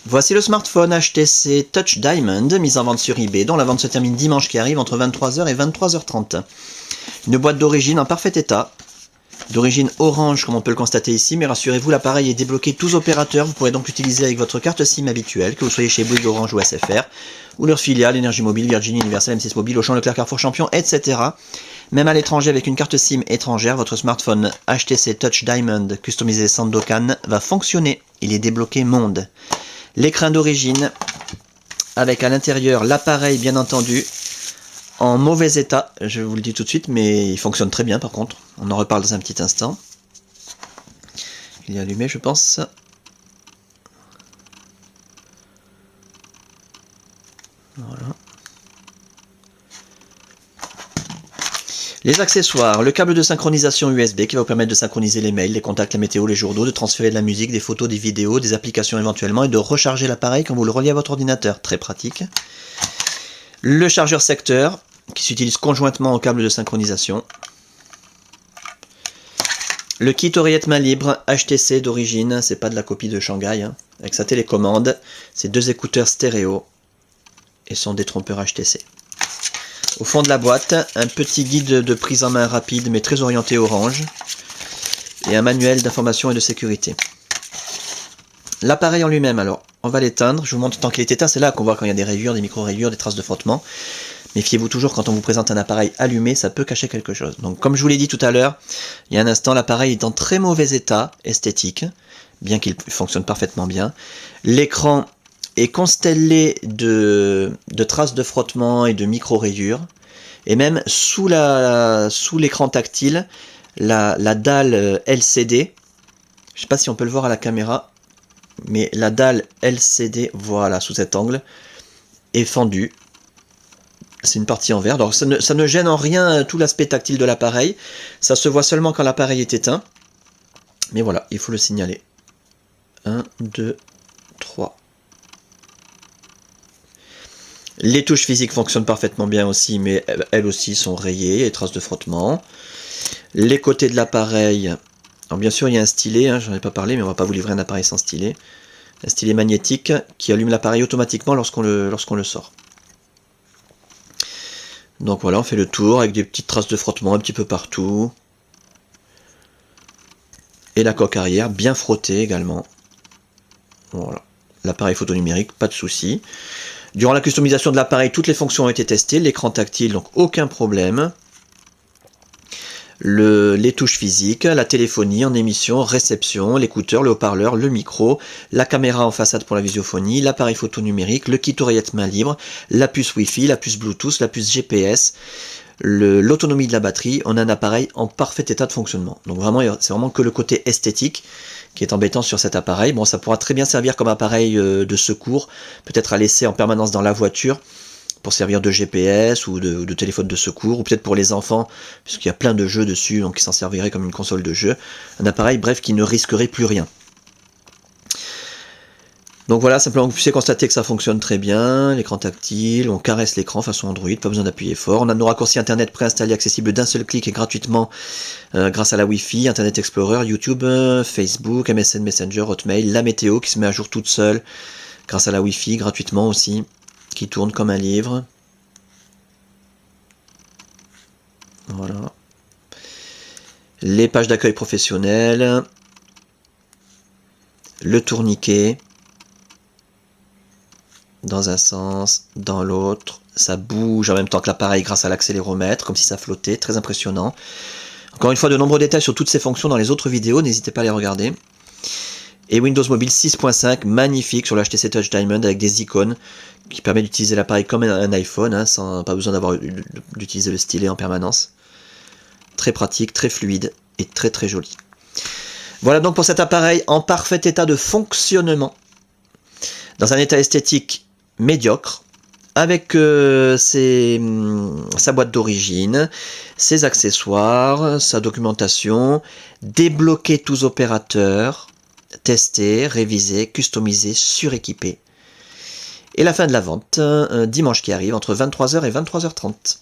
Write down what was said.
Voici le smartphone HTC Touch Diamond, mis en vente sur eBay, dont la vente se termine dimanche qui arrive entre 23h et 23h30. Une boîte d'origine en parfait état, d'origine orange comme on peut le constater ici, mais rassurez-vous, l'appareil est débloqué tous opérateurs, vous pourrez donc l'utiliser avec votre carte SIM habituelle, que vous soyez chez Bouygues, Orange ou SFR, ou leur filiale, Énergie Mobile, Virgin, Universal, M6 Mobile, Auchan, Leclerc, Carrefour, Champion, etc. Même à l'étranger avec une carte SIM étrangère, votre smartphone HTC Touch Diamond customisé Sandokan va fonctionner, il est débloqué monde. L'écran d'origine, avec à l'intérieur l'appareil bien entendu, en mauvais état, je vous le dis tout de suite, mais il fonctionne très bien par contre. On en reparle dans un petit instant. Il est allumé je pense. Voilà. Les accessoires, le câble de synchronisation USB qui va vous permettre de synchroniser les mails, les contacts, la météo, les journaux, de transférer de la musique, des photos, des vidéos, des applications éventuellement et de recharger l'appareil quand vous le reliez à votre ordinateur. Très pratique. Le chargeur secteur qui s'utilise conjointement au câble de synchronisation. Le kit oreillette main libre HTC d'origine, c'est pas de la copie de Shanghai, hein, avec sa télécommande, c'est 2 écouteurs stéréo et son détrompeur HTC. Au fond de la boîte, un petit guide de prise en main rapide mais très orienté orange et un manuel d'information et de sécurité. L'appareil en lui-même, alors, on va l'éteindre, je vous montre tant qu'il est éteint, c'est là qu'on voit quand il y a des rayures, des micro-rayures, des traces de frottement. Méfiez-vous toujours quand on vous présente un appareil allumé, ça peut cacher quelque chose. Donc comme je vous l'ai dit tout à l'heure, il y a un instant, l'appareil est en très mauvais état esthétique, bien qu'il fonctionne parfaitement bien. L'écran est constellé de traces de frottement et de micro-rayures. Et même sous l'écran tactile, la dalle LCD, je ne sais pas si on peut le voir à la caméra, mais la dalle LCD, voilà, sous cet angle, est fendue. C'est une partie en verre. Alors ça ne gêne en rien tout l'aspect tactile de l'appareil. Ça se voit seulement quand l'appareil est éteint. Mais voilà, il faut le signaler. 1, 2, 3. Les touches physiques fonctionnent parfaitement bien aussi, mais elles aussi sont rayées, et traces de frottement. Les côtés de l'appareil, alors bien sûr il y a un stylet, hein, j'en ai pas parlé, mais on va pas vous livrer un appareil sans stylet. Un stylet magnétique qui allume l'appareil automatiquement lorsqu'on le sort. Donc voilà, on fait le tour avec des petites traces de frottement un petit peu partout. Et la coque arrière bien frottée également. Voilà. L'appareil photo numérique, pas de souci. Durant la customisation de l'appareil, toutes les fonctions ont été testées. L'écran tactile, donc aucun problème. Les touches physiques, la téléphonie en émission, réception, l'écouteur, le haut-parleur, le micro, la caméra en façade pour la visiophonie, l'appareil photo numérique, le kit oreillette main libre, la puce Wi-Fi, la puce Bluetooth, la puce GPS, l'autonomie de la batterie. On a un appareil en parfait état de fonctionnement. Donc vraiment, c'est vraiment que le côté esthétique qui est embêtant sur cet appareil. Bon, ça pourra très bien servir comme appareil de secours, peut-être à laisser en permanence dans la voiture, pour servir de GPS ou de téléphone de secours, ou peut-être pour les enfants, puisqu'il y a plein de jeux dessus, donc ils s'en serviraient comme une console de jeu. Un appareil, bref, qui ne risquerait plus rien. Donc voilà, simplement vous puissiez constater que ça fonctionne très bien, l'écran tactile, on caresse l'écran façon Android, pas besoin d'appuyer fort. On a nos raccourcis internet préinstallés, accessibles d'un seul clic et gratuitement grâce à la Wi-Fi, Internet Explorer, YouTube, Facebook, MSN Messenger, Hotmail, la météo qui se met à jour toute seule grâce à la Wi-Fi, gratuitement aussi, qui tourne comme un livre. Voilà. Les pages d'accueil professionnelles, le tourniquet, dans un sens, dans l'autre, ça bouge en même temps que l'appareil grâce à l'accéléromètre, comme si ça flottait, très impressionnant. Encore une fois, de nombreux détails sur toutes ces fonctions dans les autres vidéos, n'hésitez pas à les regarder. Et Windows Mobile 6.5, magnifique sur le HTC Touch Diamond avec des icônes qui permet d'utiliser l'appareil comme un iPhone, hein, sans pas besoin d'utiliser le stylet en permanence. Très pratique, très fluide et très très joli. Voilà donc pour cet appareil en parfait état de fonctionnement, dans un état esthétique médiocre, avec sa boîte d'origine, ses accessoires, sa documentation, débloquer tous opérateurs, tester, réviser, customiser, suréquiper. Et la fin de la vente, dimanche qui arrive, entre 23h et 23h30.